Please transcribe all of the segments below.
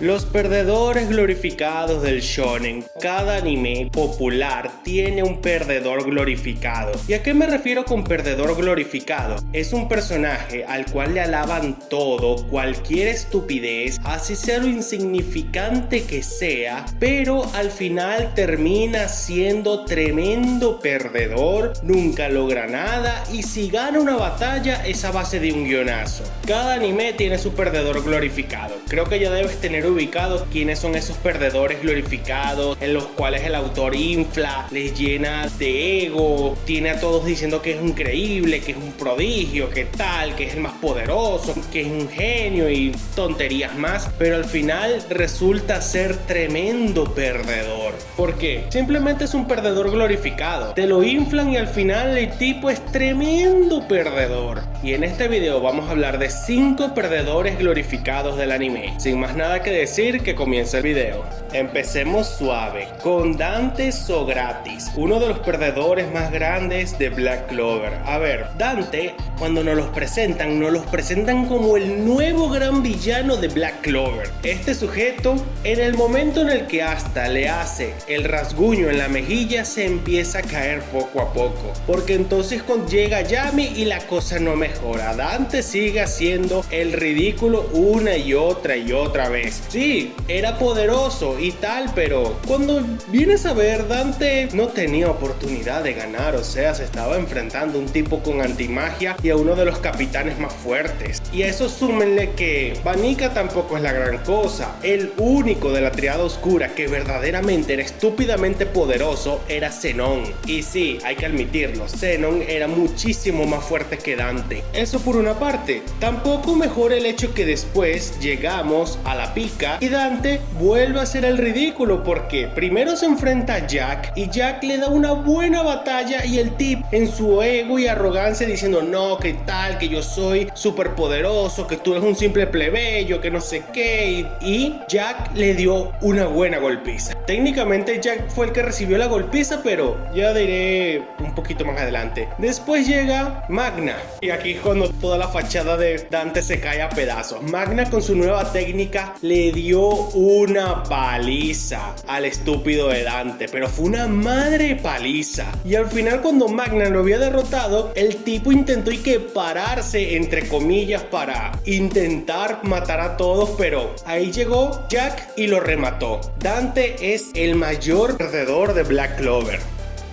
Los perdedores glorificados del shonen. Cada anime popular tiene un perdedor glorificado. ¿Y a qué me refiero con perdedor glorificado? Es un personaje al cual le alaban todo, cualquier estupidez, así sea lo insignificante que sea, pero al final termina siendo tremendo perdedor, nunca logra nada y si gana una batalla es a base de un guionazo. Cada anime tiene su perdedor glorificado. Creo que ya debes tener ubicados quiénes son esos perdedores glorificados en los cuales el autor infla, les llena de ego, tiene a todos diciendo que es increíble, que es un prodigio, que tal, que es el más poderoso, que es un genio y tonterías más, pero al final resulta ser tremendo perdedor. ¿Por qué? Simplemente es un perdedor glorificado. Te lo inflan y al final el tipo es tremendo perdedor. Y en este video vamos a hablar de 5 perdedores glorificados del anime. Sin más nada que decir, que comience el video. Empecemos suave, con Dante Sogratis, uno de los perdedores más grandes de Black Clover. A ver, Dante, cuando nos los presentan como el nuevo gran villano de Black Clover. Este sujeto, en el momento en el que Asta le hace el rasguño en la mejilla, se empieza a caer poco a poco, porque entonces cuando llega Yami y la cosa no mejora. Dante sigue haciendo el ridículo una y otra vez. Sí, era poderoso y tal, pero cuando vienes a ver, Dante no tenía oportunidad de ganar, o sea, se estaba enfrentando a un tipo con antimagia y a uno de los capitanes más fuertes. Y a eso súmenle que Vanica tampoco es la gran cosa. El único de la triada oscura que verdaderamente era estúpidamente poderoso era Zenon. Y sí, hay que admitirlo, Zenon era muchísimo más fuerte que Dante. Eso por una parte. Tampoco mejora el hecho que después llegamos a la pica y Dante vuelve a hacer el ridículo, porque primero se enfrenta a Jack y Jack le da una buena batalla y el tip en su ego y arrogancia diciendo no, que tal, que yo soy súper poderoso, que tú eres un simple plebeyo, que no sé qué, y Jack le dio una buena golpiza. Técnicamente Jack fue el que recibió la golpiza, pero ya diré un poquito más adelante. Después llega Magna y aquí cuando toda la fachada de Dante se cae a pedazos. Magna con su nueva técnica le dio una paliza al estúpido de Dante, pero fue una madre paliza. Y al final cuando Magna lo había derrotado, el tipo intentó pararse entre comillas para intentar matar a todos, pero ahí llegó Jack y lo remató. Dante es el mayor perdedor de Black Clover.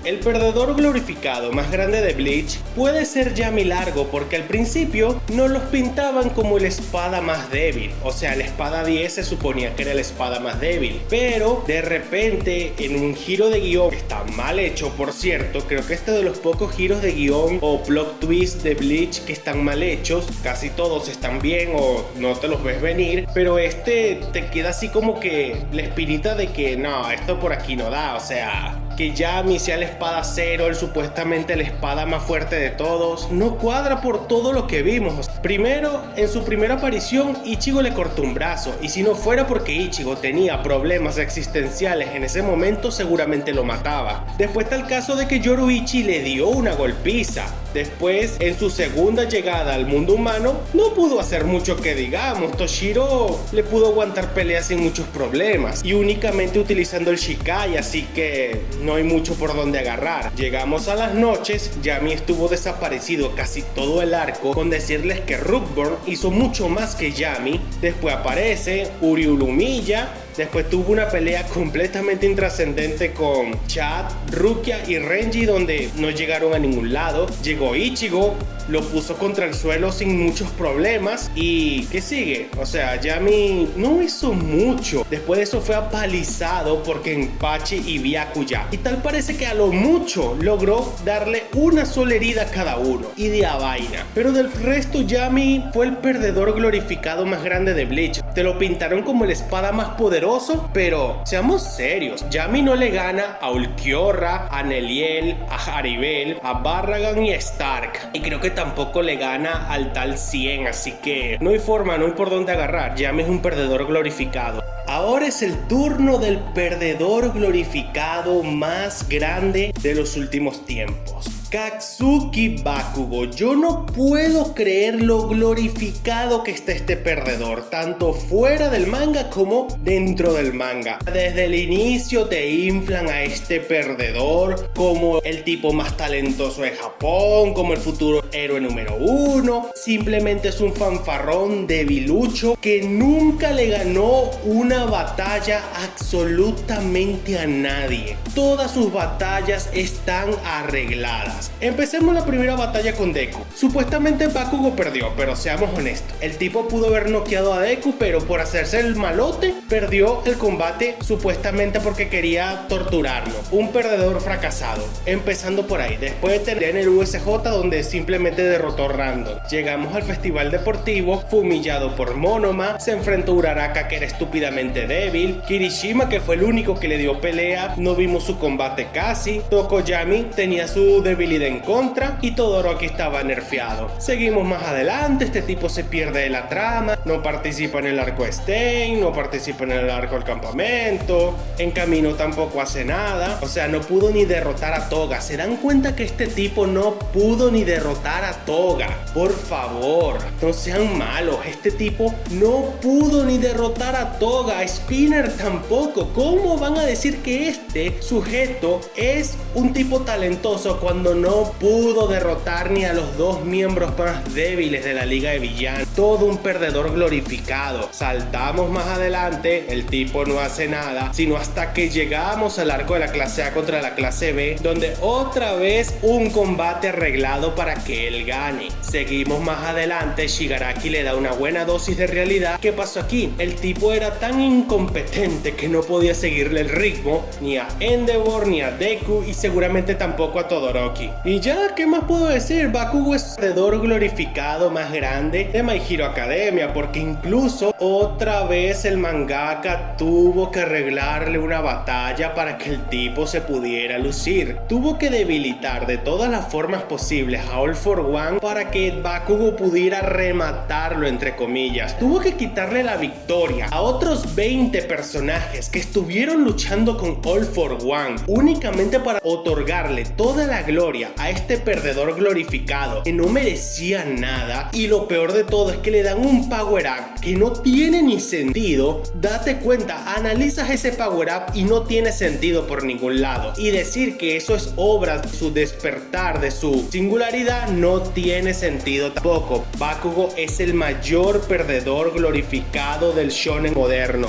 El perdedor glorificado más grande de Bleach puede ser Yami Largo, porque al principio no los pintaban como la espada más débil, o sea, la espada 10 se suponía que era la espada más débil, pero de repente en un giro de guión que está mal hecho, por cierto, creo que este es de los pocos giros de guión o plot twist de Bleach que están mal hechos, casi todos están bien o no te los ves venir, pero este te queda así como que la espinita de que no, esto por aquí no da, o sea, que Yami sea la espada cero, el supuestamente la espada más fuerte de todos, no cuadra por todo lo que vimos. Primero, en su primera aparición, Ichigo le cortó un brazo, y si no fuera porque Ichigo tenía problemas existenciales en ese momento, seguramente lo mataba. Después está el caso de que Yoruichi le dio una golpiza. Después, en su segunda llegada al mundo humano, no pudo hacer mucho que digamos. Toshiro le pudo aguantar peleas sin muchos problemas y únicamente utilizando el Shikai, así que no hay mucho por donde agarrar. Llegamos a las noches, Yami estuvo desaparecido casi todo el arco, con decirles que Rookborn hizo mucho más que Yami. Después aparece Uriel lo humilla. Después tuvo una pelea completamente intrascendente con Chad, Rukia y Renji, donde no llegaron a ningún lado. Llegó Ichigo, lo puso contra el suelo sin muchos problemas. ¿Y qué sigue? O sea, Yami no hizo mucho. Después de eso fue apalizado por Kenpachi y Byakuya. Y tal parece que a lo mucho logró darle una sola herida a cada uno. Y de a vaina. Pero del resto, Yami fue el perdedor glorificado más grande de Bleach. Te lo pintaron como la espada más poderosa, pero seamos serios, Yami no le gana a Ulquiorra, a Neliel, a Haribel, a Barragan y a Stark, y creo que tampoco le gana al tal 100, así que no hay forma, no hay por dónde agarrar. Yami es un perdedor glorificado. Ahora es el turno del perdedor glorificado más grande de los últimos tiempos. Katsuki Bakugo, yo no puedo creer lo glorificado que está este perdedor, tanto fuera del manga como dentro del manga. Desde el inicio te inflan a este perdedor como el tipo más talentoso de Japón, como el futuro héroe número 1. Simplemente es un fanfarrón debilucho que nunca le ganó una batalla absolutamente a nadie. Todas sus batallas están arregladas. Empecemos la primera batalla con Deku. Supuestamente Bakugo perdió, pero seamos honestos. El tipo pudo haber noqueado a Deku, pero por hacerse el malote, perdió el combate supuestamente porque quería torturarlo. Un perdedor fracasado. Empezando por ahí. Después de tener en el USJ donde simplemente derrotó random. Llegamos al festival deportivo, fue humillado por Monoma, se enfrentó a Uraraka que era estúpidamente débil, Kirishima que fue el único que le dio pelea, no vimos su combate casi, Tokoyami tenía su debilidad en contra y Todoroki estaba nerfeado. Seguimos más adelante, este tipo se pierde de la trama, no participa en el arco Stein, no participa en el arco del campamento, en camino tampoco hace nada, o sea, no pudo ni derrotar a Toga. ¿Se dan cuenta que este tipo no pudo ni derrotar a Toga? Por favor, no sean malos, este tipo no pudo ni derrotar a Toga, a Spinner tampoco. ¿Cómo van a decir que este sujeto es un tipo talentoso cuando no pudo derrotar ni a los dos miembros más débiles de la Liga de Villanos? Todo un perdedor glorificado. Saltamos más adelante, el tipo no hace nada, sino hasta que llegamos al arco de la clase A contra la clase B, donde otra vez un combate arreglado para que él gane. Seguimos más adelante, Shigaraki le da una buena dosis de realidad. ¿Qué pasó aquí? El tipo era tan incompetente que no podía seguirle el ritmo ni a Endeavor ni a Deku y seguramente tampoco a Todoroki. Y ya, ¿qué más puedo decir? Bakugo es el perdedor glorificado más grande de My Hero Academia, porque incluso otra vez el mangaka tuvo que arreglarle una batalla para que el tipo se pudiera lucir. Tuvo que debilitar de todas las formas posibles a All for One para que Bakugo pudiera rematarlo, entre comillas. Tuvo que quitarle la victoria a otros 20 personajes que estuvieron luchando con All for One únicamente para otorgarle toda la gloria a este perdedor glorificado que no merecía nada. Y lo peor de todo es que le dan un power up que no tiene ni sentido. Date cuenta, analizas ese power up y no tiene sentido por ningún lado, y decir que eso es obra de su despertar, de su singularidad, no tiene sentido tampoco. Bakugo es el mayor perdedor glorificado del shonen moderno.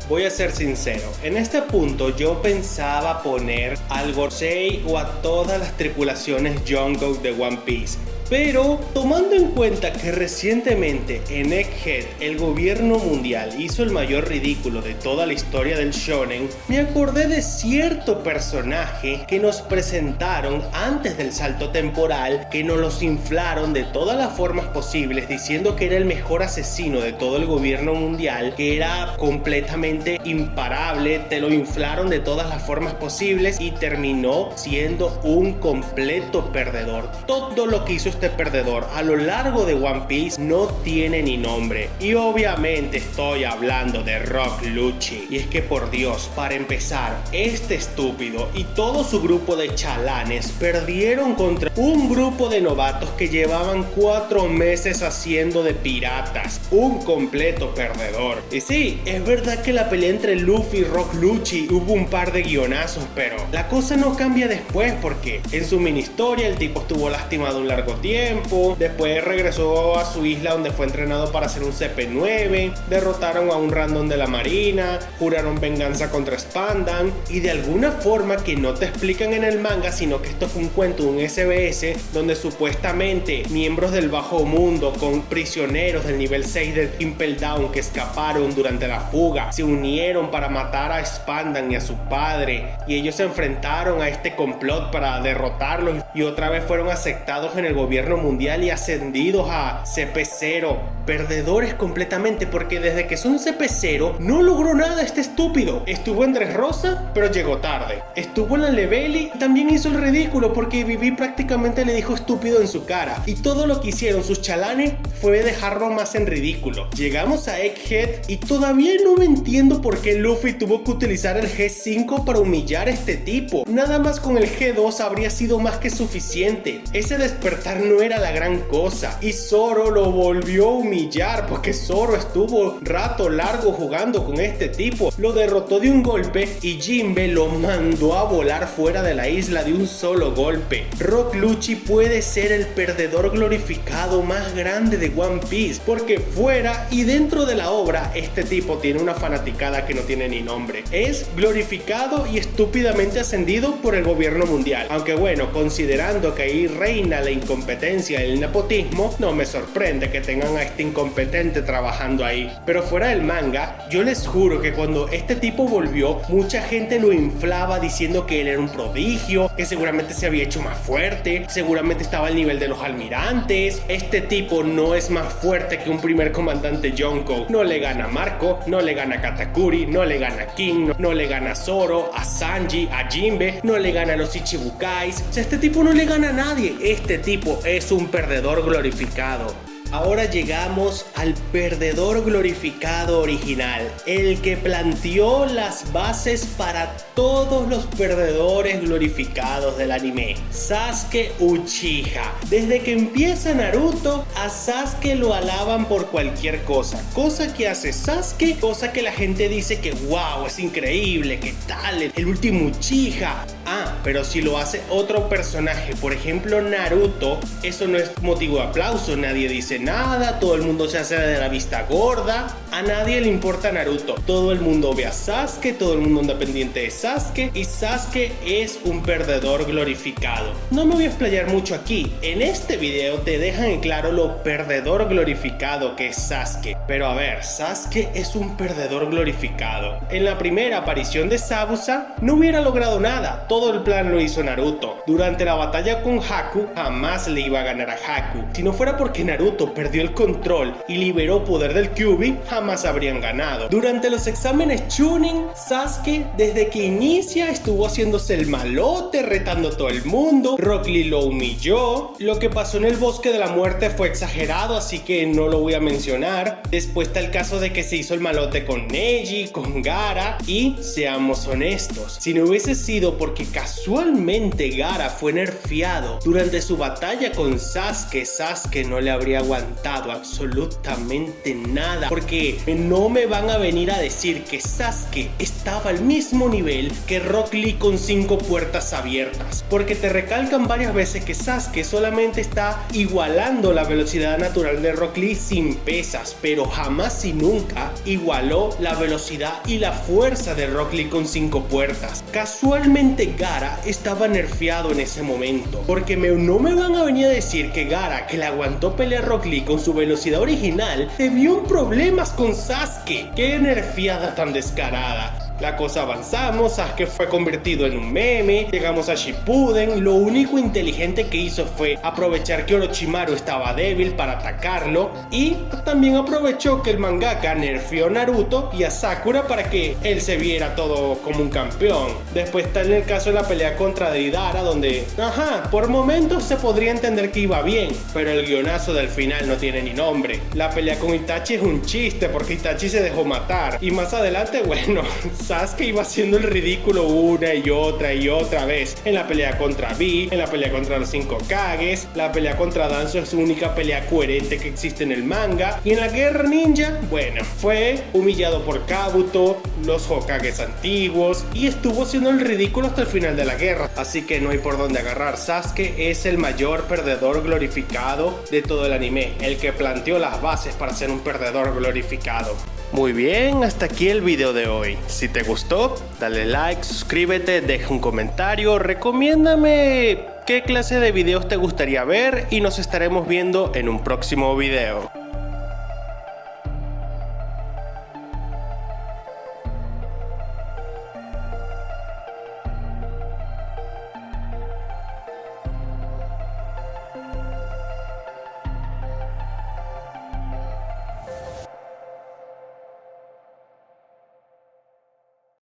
Voy a ser sincero, en este punto yo pensaba poner al Gorosei o a todas las tripulaciones Jungkook de One Piece. Pero tomando en cuenta que recientemente en Egghead el gobierno mundial hizo el mayor ridículo de toda la historia del shonen, me acordé de cierto personaje que nos presentaron antes del salto temporal, que nos los inflaron de todas las formas posibles diciendo que era el mejor asesino de todo el gobierno mundial, que era completamente imparable, te lo inflaron de todas las formas posibles y terminó siendo un completo perdedor. Todo lo que hizo este perdedor a lo largo de One Piece no tiene ni nombre, y obviamente estoy hablando de Rock Lucci. Y es que por Dios, para empezar, este estúpido y todo su grupo de chalanes perdieron contra un grupo de novatos que llevaban 4 meses haciendo de piratas. Un completo perdedor. Y sí, es verdad que la pelea entre Luffy y Rock Lucci hubo un par de guionazos, pero la cosa no cambia después, porque en su mini historia el tipo estuvo lastimado un largo tiempo, después regresó a su isla donde fue entrenado para hacer un CP9, derrotaron a un random de la marina, juraron venganza contra Spandan, y de alguna forma que no te explican en el manga, sino que esto fue un cuento de un SBS donde supuestamente miembros del bajo mundo con prisioneros del nivel 6 del Impel Down que escaparon durante la fuga se unieron para matar a Spandan y a su padre, y ellos se enfrentaron a este complot para derrotarlos y otra vez fueron aceptados en el gobierno gobierno mundial y ascendidos a CP0. Perdedores completamente, porque desde que son CP0 no logró nada este estúpido. Estuvo en Dressrosa, pero llegó tarde. Estuvo en la Leveli, también hizo el ridículo porque Vivi prácticamente le dijo estúpido en su cara. Y todo lo que hicieron sus chalanes fue dejarlo más en ridículo. Llegamos a Egghead y todavía no me entiendo por qué Luffy tuvo que utilizar el G5 para humillar a este tipo. Nada más con el G2 habría sido más que suficiente. Ese despertar no era la gran cosa. Y Zoro lo volvió a humillar porque Zoro estuvo rato largo jugando con este tipo. Lo derrotó de un golpe y Jinbe lo mandó a volar fuera de la isla de un solo golpe. Rock Lucci puede ser el perdedor glorificado más grande de One Piece, porque fuera y dentro de la obra este tipo tiene una fanaticada que no tiene ni nombre. Es glorificado y estúpidamente ascendido por el gobierno mundial. Aunque bueno, considerando que ahí reina la incompetencia y el nepotismo, no me sorprende que tengan a este incompetente trabajando ahí. Pero fuera del manga, yo les juro que cuando este tipo volvió, mucha gente lo inflaba diciendo que él era un prodigio, que seguramente se había hecho más fuerte, seguramente estaba al nivel de los almirantes. Este tipo no es más fuerte que un primer comandante Yonko. No le gana a Marco, no le gana a Katakuri, no le gana a King, no le gana a Zoro, a Sanji, a Jinbe, no le gana a los Ichibukais. O sea, este tipo no le gana a nadie. Este tipo es un perdedor glorificado. Ahora llegamos al perdedor glorificado original, el que planteó las bases para todos los perdedores glorificados del anime, Sasuke Uchiha. Desde que empieza Naruto, a Sasuke lo alaban por cualquier cosa que hace Sasuke, cosa que la gente dice que wow, es increíble, que tal, el último Uchiha. Pero si lo hace otro personaje, por ejemplo Naruto, eso no es motivo de aplauso, nadie dice nada, todo el mundo se hace de la vista gorda, a nadie le importa Naruto, todo el mundo ve a Sasuke, todo el mundo anda pendiente de Sasuke, y Sasuke es un perdedor glorificado. No me voy a explayar mucho aquí, en este video te dejan en claro lo perdedor glorificado que es Sasuke, pero a ver, Sasuke es un perdedor glorificado. En la primera aparición de Zabuza no hubiera logrado nada, todo el plan lo hizo Naruto. Durante la batalla con Haku, jamás le iba a ganar a Haku. Si no fuera porque Naruto perdió el control y liberó poder del Kyuubi, jamás habrían ganado. Durante los exámenes Chunin, Sasuke desde que inicia estuvo haciéndose el malote, retando a todo el mundo. Rock Lee lo humilló. Lo que pasó en el bosque de la muerte fue exagerado, así que no lo voy a mencionar. Después está el caso de que se hizo el malote con Neji, con Gaara, y seamos honestos, si no hubiese sido porque casualmente Gaara fue nerfeado durante su batalla con Sasuke, Sasuke no le habría aguantado absolutamente nada, porque no me van a venir a decir que Sasuke estaba al mismo nivel que Rock Lee con 5 puertas abiertas, porque te recalcan varias veces que Sasuke solamente está igualando la velocidad natural de Rock Lee sin pesas, pero jamás y nunca igualó la velocidad y la fuerza de Rock Lee con 5 puertas. Casualmente Gaara estaba nerfeado en ese momento, porque no me van a venir a decir que Gaara, que le aguantó pelear Rock Lee con su velocidad original, se vio en problemas con Sasuke. ¡Qué nerfeada tan descarada! La cosa avanzamos, Sasuke fue convertido en un meme, llegamos a Shippuden, lo único inteligente que hizo fue aprovechar que Orochimaru estaba débil para atacarlo, y también aprovechó que el mangaka nerfeó a Naruto y a Sakura para que él se viera todo como un campeón. Después está en el caso de la pelea contra Deidara, donde, por momentos se podría entender que iba bien, pero el guionazo del final no tiene ni nombre. La pelea con Itachi es un chiste porque Itachi se dejó matar, y más adelante, bueno, Sasuke iba haciendo el ridículo una y otra vez. En la pelea contra V, en la pelea contra los 5 Kages, la pelea contra Danzo es su única pelea coherente que existe en el manga. Y en la guerra ninja, bueno, fue humillado por Kabuto, los Hokages antiguos, y estuvo haciendo el ridículo hasta el final de la guerra. Así que no hay por dónde agarrar. Sasuke es el mayor perdedor glorificado de todo el anime, el que planteó las bases para ser un perdedor glorificado. Muy bien, hasta aquí el video de hoy. Si te gustó, dale like, suscríbete, deja un comentario, recomiéndame qué clase de videos te gustaría ver y nos estaremos viendo en un próximo video.